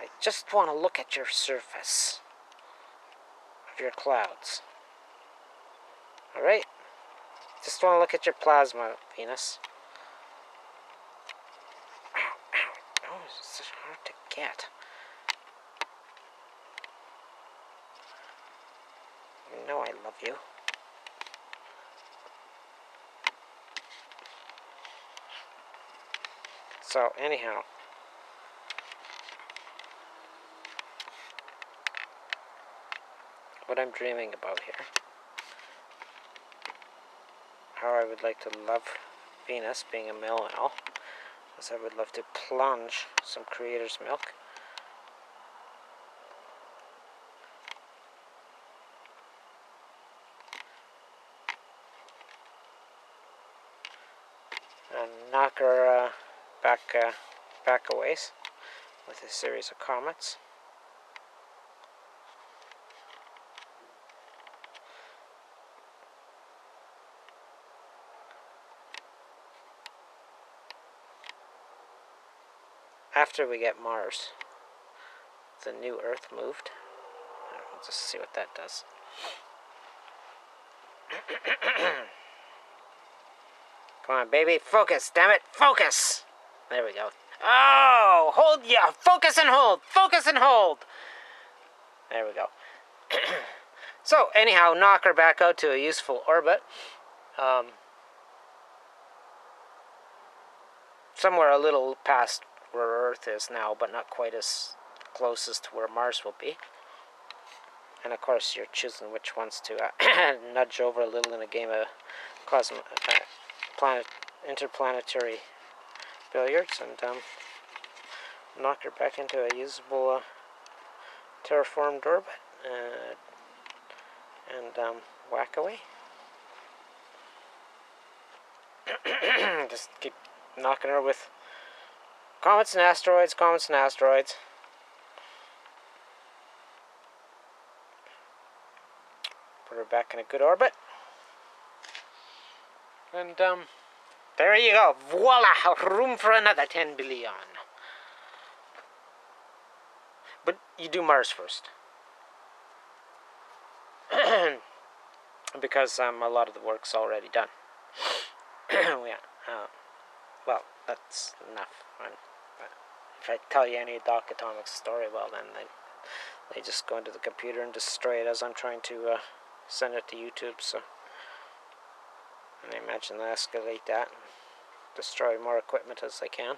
I just want to look at your surface of your clouds. Alright? Just want to look at your plasma, Venus. Ow, ow. Oh, this is hard to get. You know I love you. So, anyhow. What I'm dreaming about here. How I would like to love Venus, being a male and all, is I would love to plunge some creator's milk and knock her back a ways with a series of comets. After we get Mars, the new Earth moved. I'll just see what that does. Come on, baby, focus, damn it, focus! There we go. Oh, hold, yeah, focus and hold, focus and hold! There we go. So, anyhow, knock her back out to a useful orbit. Somewhere a little past where Earth is now, but not quite as close as to where Mars will be. And of course, you're choosing which ones to nudge over a little in a game of interplanetary billiards, and knock her back into a usable terraformed orbit, and whack away. Just keep knocking her with comets and asteroids, comets and asteroids. Put her back in a good orbit. And, there you go. Voila! Room for another 10 billion. But you do Mars first. Because, a lot of the work's already done. Yeah. Well, that's enough. If I tell you any Doc Atomics story, well, then they just go into the computer and destroy it as I'm trying to send it to YouTube, so. And I imagine they'll escalate that and destroy more equipment as they can.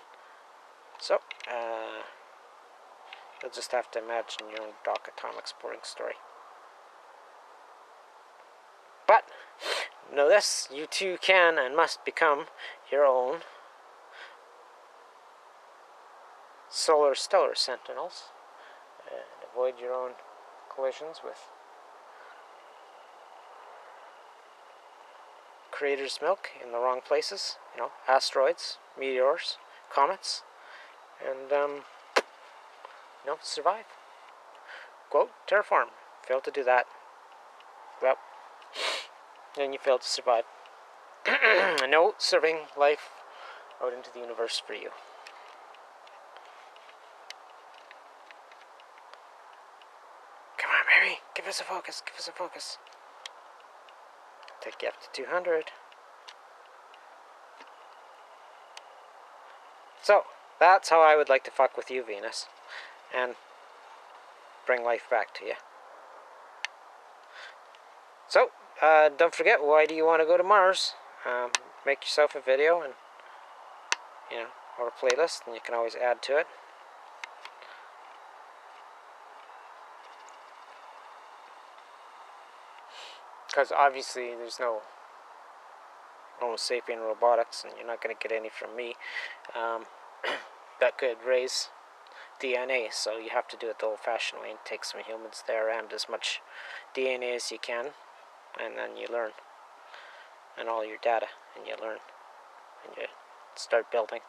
So, you'll just have to imagine your own Doc Atomics boring story. But, know this, you too can and must become your own solar stellar sentinels and avoid your own collisions with creator's milk in the wrong places, you know, asteroids, meteors, comets, and, you know, survive. Quote, terraform. Fail to do that. Well, then you fail to survive. No serving life out into the universe for you. Come on, baby. Give us a focus. Give us a focus. Take you up to 200. So, that's how I would like to fuck with you, Venus. And bring life back to you. So, don't forget, why do you want to go to Mars? Make yourself a video and, you know, or a playlist, and you can always add to it. Because obviously there's no Homo sapien robotics, and you're not going to get any from me, that could raise DNA, so you have to do it the old-fashioned way and take some humans there and as much DNA as you can, and then you learn, and all your data, and you learn, and you start building.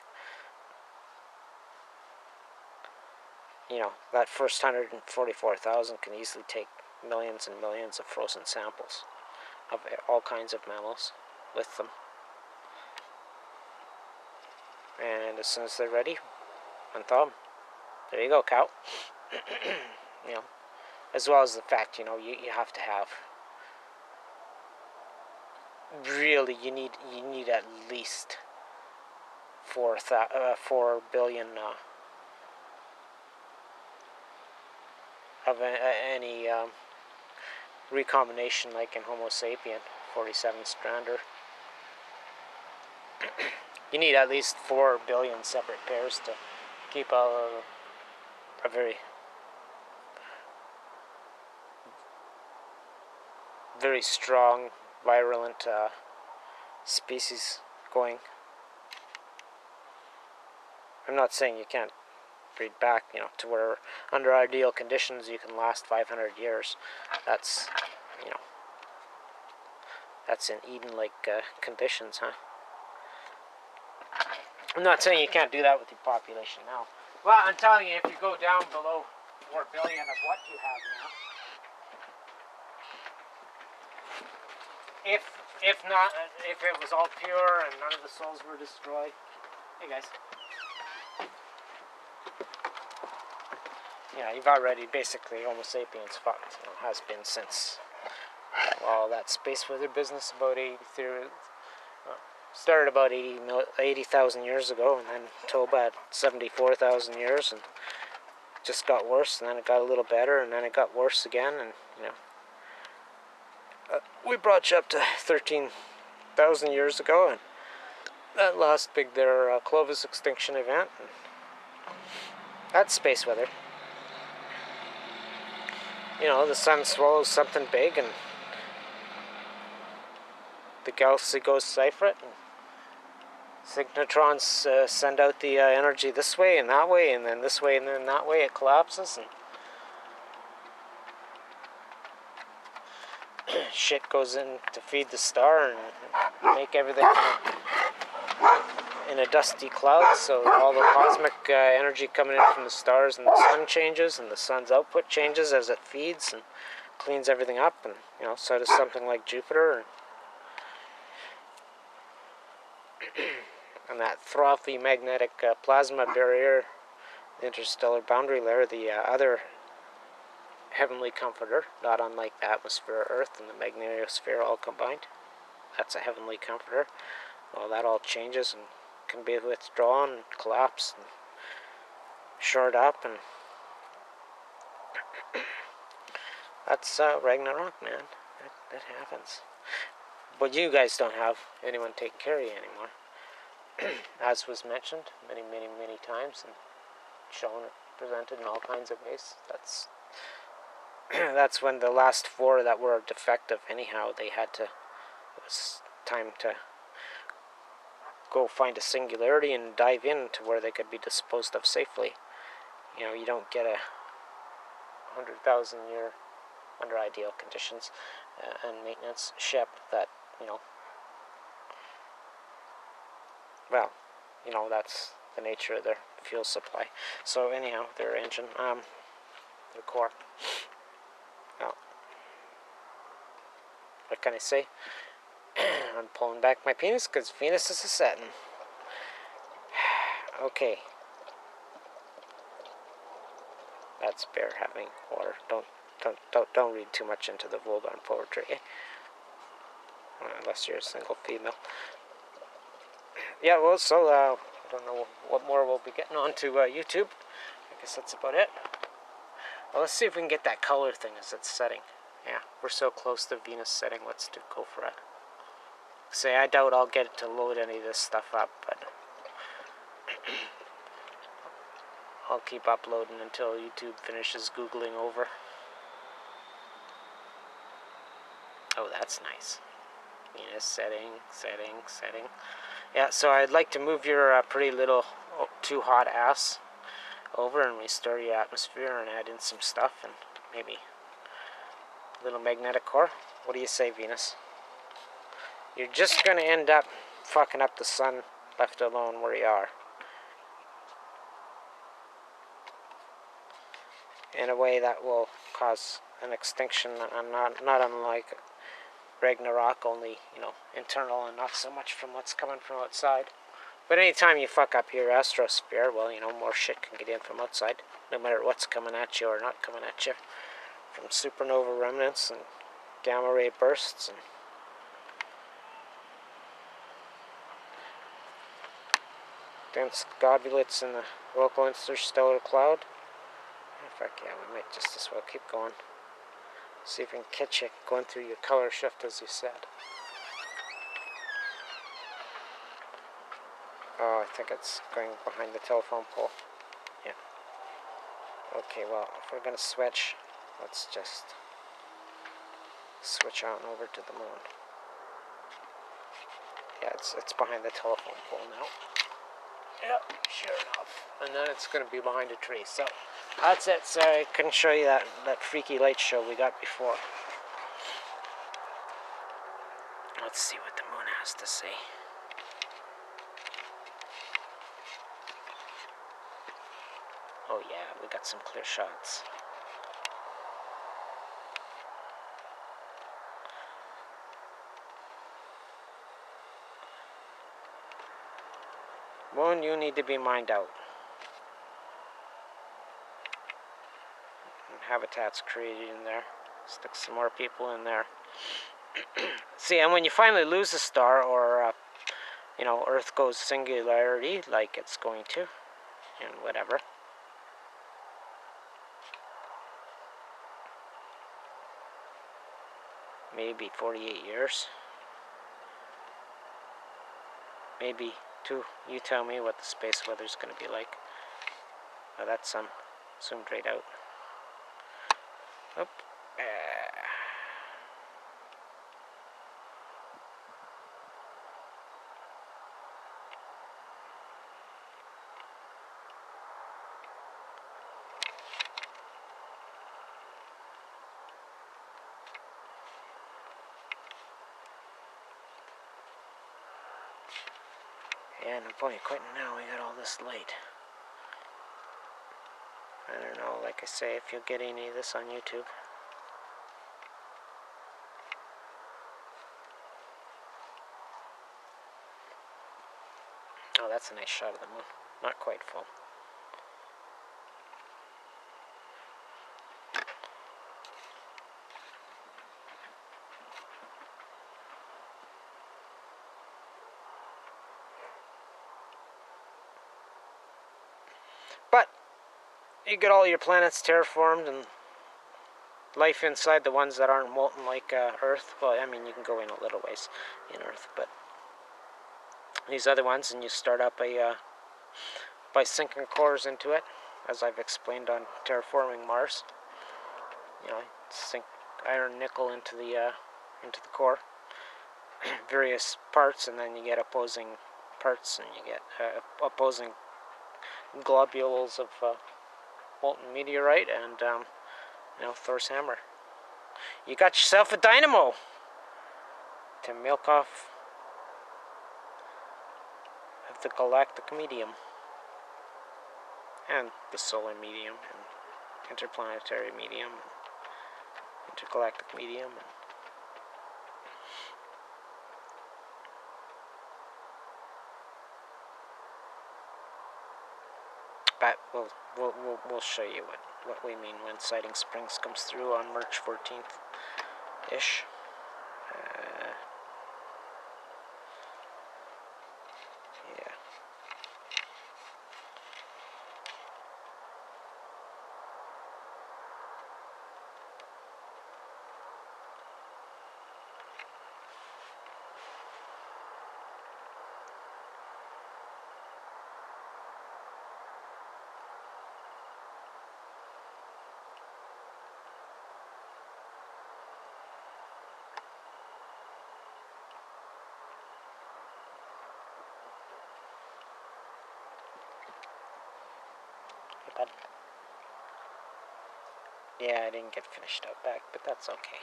You know, that first 144,000 can easily take millions and millions of frozen samples of all kinds of mammals with them. And as soon as they're ready, unthaw them. There you go, cow. You know, as well as the fact, you know, you have to have, really, you need at least 4 billion of any recombination, like in Homo sapien, 47 strander. You need at least 4 billion separate pairs to keep a very, very strong, virulent species going. I'm not saying you can't breed back, you know, to where under ideal conditions you can last 500 years. That's, you know, that's in Eden-like conditions, huh? I'm not saying you can't do that with your population now. Well, I'm telling you, if you go down below 4 billion of what you have now, if not, if it was all pure and none of the souls were destroyed. Hey guys. Yeah, you've already basically Homo sapiens fucked. You know, has been since all that space weather business about 80,000 started about 80,000 years ago, and then Toba at 74,000 years, and just got worse, and then it got a little better, and then it got worse again, and you know, we brought you up to 13,000 years ago, and that last big Clovis extinction event, and that's space weather. You know, the sun swallows something big, and the galaxy goes cipher it, and synchrotrons send out the energy this way, and then this way, and then that way. It collapses, and shit goes in to feed the star and make everything in a dusty cloud. So all the cosmic energy coming in from the stars and the sun changes, and the sun's output changes as it feeds and cleans everything up, and you know, so does something like Jupiter. And that frothy magnetic plasma barrier, the interstellar boundary layer, the other heavenly comforter, not unlike the atmosphere of Earth and the magnetosphere all combined. That's a heavenly comforter. Well, that all changes and can be withdrawn and collapsed and shored up, and that's RAGNARöK, man. That happens. But you guys don't have anyone taking care of you anymore. As was mentioned many times and shown or presented in all kinds of ways. That's when the last 4 that were defective anyhow, it was time to go find a singularity and dive in to where they could be disposed of safely. You know, you don't get a 100,000 year, under ideal conditions and maintenance, ship that, you know, well, you know, that's the nature of their fuel supply. So anyhow, their engine, their core. Well, what can I say? I'm pulling back my penis because Venus is a satin. Okay. That's bear having water. Don't read too much into the Vulgar poetry, eh? Unless you're a single female. Yeah, well, so, I don't know what more we'll be getting on to YouTube. I guess that's about it. Well, let's see if we can get that color thing as it's setting. Yeah, we're so close to Venus setting, let's go for it. Say, I doubt I'll get it to load any of this stuff up, but I'll keep uploading until YouTube finishes Googling over. Oh, that's nice. Venus setting. Yeah, so I'd like to move your pretty little too hot ass over and restore your atmosphere and add in some stuff and maybe a little magnetic core. What do you say, Venus? You're just going to end up fucking up the sun left alone where you are. In a way that will cause an extinction, and not unlike RAGNARöK, only, you know, internal and not so much from what's coming from outside. But anytime you fuck up your astrosphere, well, you know, more shit can get in from outside, no matter what's coming at you or not coming at you. From supernova remnants and gamma ray bursts and dense globulates in the local interstellar cloud. In fact, yeah, we might just as well keep going. See if we can catch you going through your color shift as you said. Oh, I think it's going behind the telephone pole. Yeah. Okay, well, if we're going to switch, let's just switch on over to the moon. Yeah, it's behind the telephone pole now. Yep, sure enough. And then it's going to be behind a tree. So, that's it. So I couldn't show you that freaky light show we got before. Let's see what the moon has to say. Oh yeah, we got some clear shots. Moon, you need to be mined out. And habitats created in there. Stick some more people in there. See, and when you finally lose a star, or you know, Earth goes singularity, like it's going to, and whatever. Maybe 48 years. Maybe 2. You tell me what the space weather's going to be like. Oh, that's zoomed right out. Oop. Yeah, no point in quitting now, we got all this light. I don't know, like I say, if you'll get any of this on YouTube. Oh, that's a nice shot of the moon. Not quite full. But you get all your planets terraformed and life inside the ones that aren't molten like Earth. Well, I mean, you can go in a little ways in Earth, but these other ones, and you start up by sinking cores into it, as I've explained on TerraForming Mars. You know, sink iron, nickel into the core, various parts, and then you get opposing parts, and you get opposing globules of molten meteorite, and you know, Thor's hammer. You got yourself a dynamo to milk off of the galactic medium and the solar medium and interplanetary medium and intergalactic medium. But we'll show you what we mean when Sighting Springs comes through on March 14th-ish. Yeah. But yeah, I didn't get finished out back, but that's okay.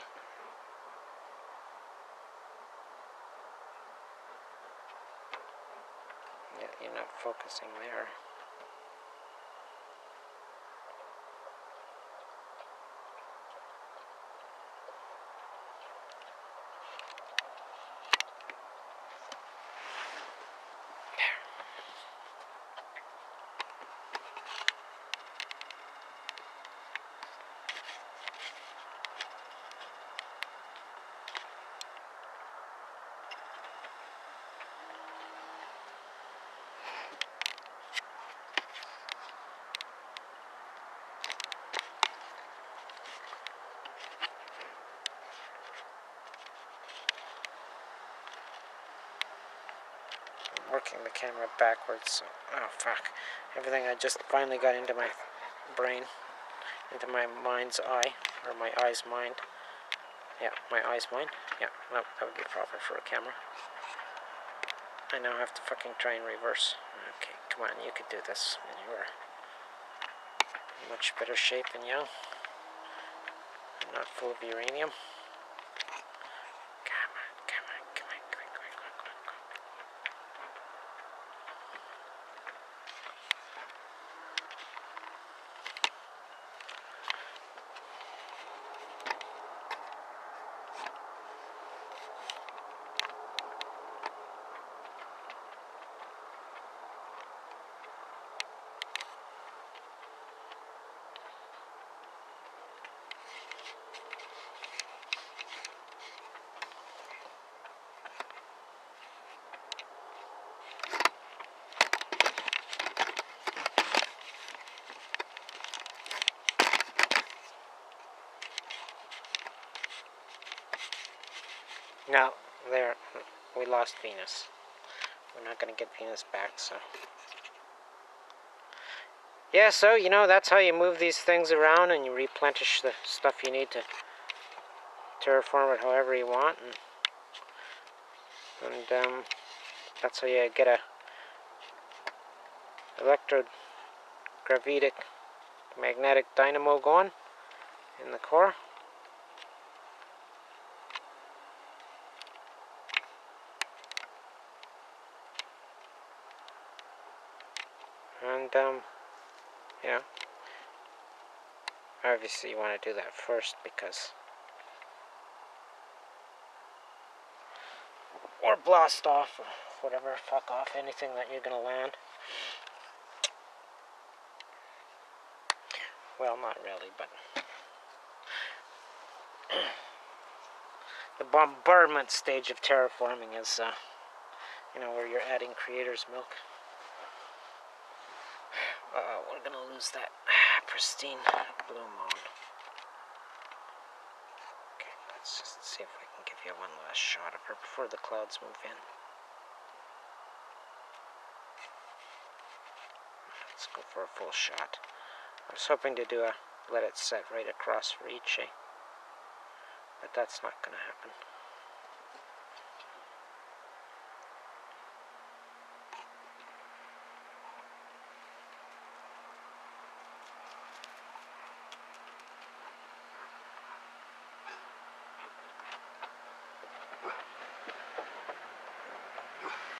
Yeah, you're not focusing there. fucking the camera backwards. Oh fuck. Everything I just finally got into my brain, into my mind's eye, or my eye's mind. Yeah, my eye's mind. Yeah, no, that would be proper for a camera. I now have to fucking try and reverse. Okay, come on, you could do this. You are in much better shape than you. I'm not full of uranium. Come on, come on, come on, come on, come on, come on, come on. No, there, we lost Venus. We're not going to get Venus back, so. Yeah, so, you know, that's how you move these things around and you replenish the stuff you need to terraform it however you want. And that's how you get a electrogravitic magnetic dynamo going in the core. And, you know, obviously you want to do that first because, or blast off, or whatever, fuck off anything that you're going to land. Well, not really, but the bombardment stage of terraforming is, you know, where you're adding creator's milk. We're gonna lose that pristine blue mold. Okay, let's just see if we can give you one last shot of her before the clouds move in. Let's go for a full shot. I was hoping to do a let it set right across for each, but that's not gonna happen.